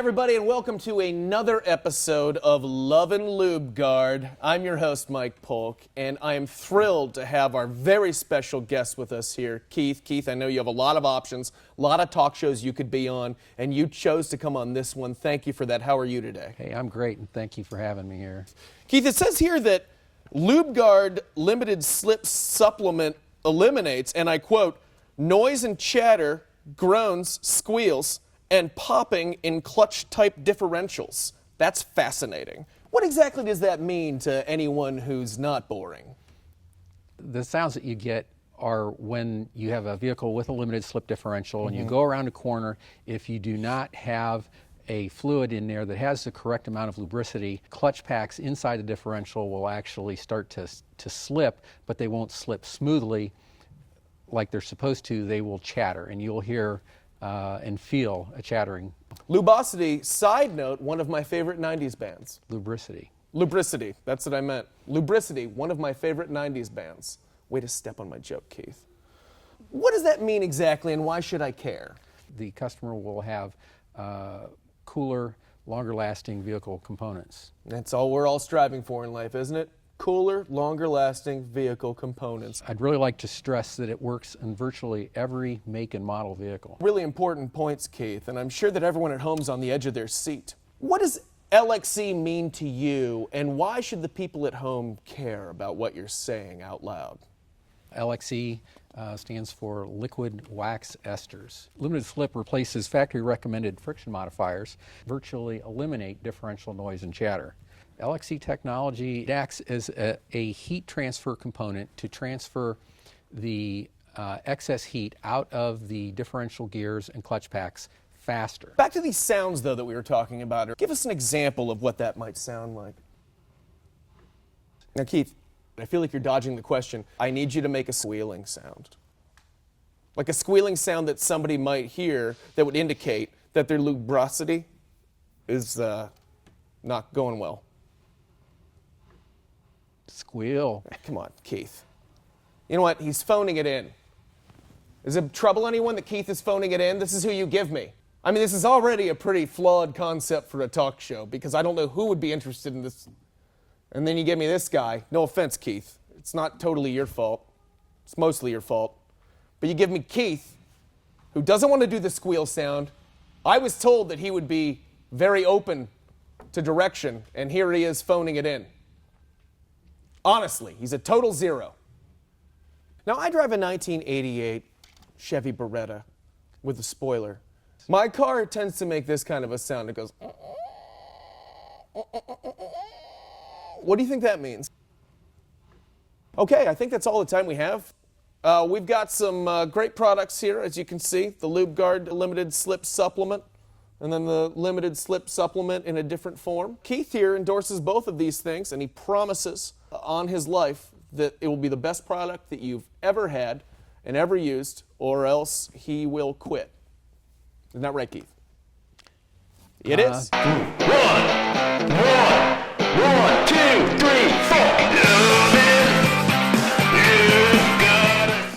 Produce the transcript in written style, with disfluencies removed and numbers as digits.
everybody, and welcome to another episode of Luv'n Lubegard. I'm your host, Mike Polk, and I am thrilled to have our very special guest with us here, Keith. Keith, I know you have a lot of options, a lot of talk shows you could be on, and you chose to come on this one. Thank you for that. How are you today? Hey, I'm great, and thank you for having me here. Keith, it says here that Lubegard Limited Slip Supplement eliminates, and I quote, noise and chatter, groans, squeals, and popping in clutch-type differentials. That's fascinating. What exactly does that mean to anyone who's not boring? The sounds that you get are when you have a vehicle with a limited slip differential and you go around a corner. If you do not have a fluid in there that has the correct amount of lubricity, clutch packs inside the differential will actually start to slip, but they won't slip smoothly like they're supposed to. They will chatter, and you'll hear and feel a chattering. Lubosity, side note, one of my favorite 90s bands. Lubricity. Lubricity, that's what I meant. Lubricity, one of my favorite 90s bands. Way to step on my joke, Keith. What does that mean exactly, and why should I care? The customer will have cooler, longer-lasting vehicle components. That's all we're all striving for in life, isn't it? Cooler, longer-lasting vehicle components. I'd really like to stress that it works in virtually every make and model vehicle. Really important points, Keith, and I'm sure that everyone at home's on the edge of their seat. What does LXE mean to you, and why should the people at home care about what you're saying out loud? LXE stands for liquid wax esters. Limited slip replaces factory-recommended friction modifiers, virtually eliminate differential noise and chatter. LXE technology acts as a heat transfer component to transfer the excess heat out of the differential gears and clutch packs faster. Back to these sounds, though, that we were talking about. Give us an example of what that might sound like. Now, Keith, I feel like you're dodging the question. I need you to make a squealing sound. Like a squealing sound that somebody might hear that would indicate that their lubricity is not going well. Squeal. Come on, Keith. You know what? He's phoning it in. Is it trouble anyone that Keith is phoning it in? This is who you give me. I mean, this is already a pretty flawed concept for a talk show because I don't know who would be interested in this. And then you give me this guy. No offense, Keith. It's not totally your fault. It's mostly your fault. But you give me Keith, who doesn't want to do the squeal sound. I was told that he would be very open to direction, and here he is phoning it in. Honestly, he's a total zero. Now, I drive a 1988 Chevy Beretta with a spoiler. My car tends to make this kind of a sound. It goes... What do you think that means? Okay, I think that's all the time we have. We've got some great products here, as you can see. The Lubegard Limited Slip Supplement, and then the Limited Slip Supplement in a different form. Keith here endorses both of these things, and he promises on his life that it will be the best product that you've ever had and ever used, or else he will quit. Isn't that right, Keith? It is. 1, 2, 3, 4.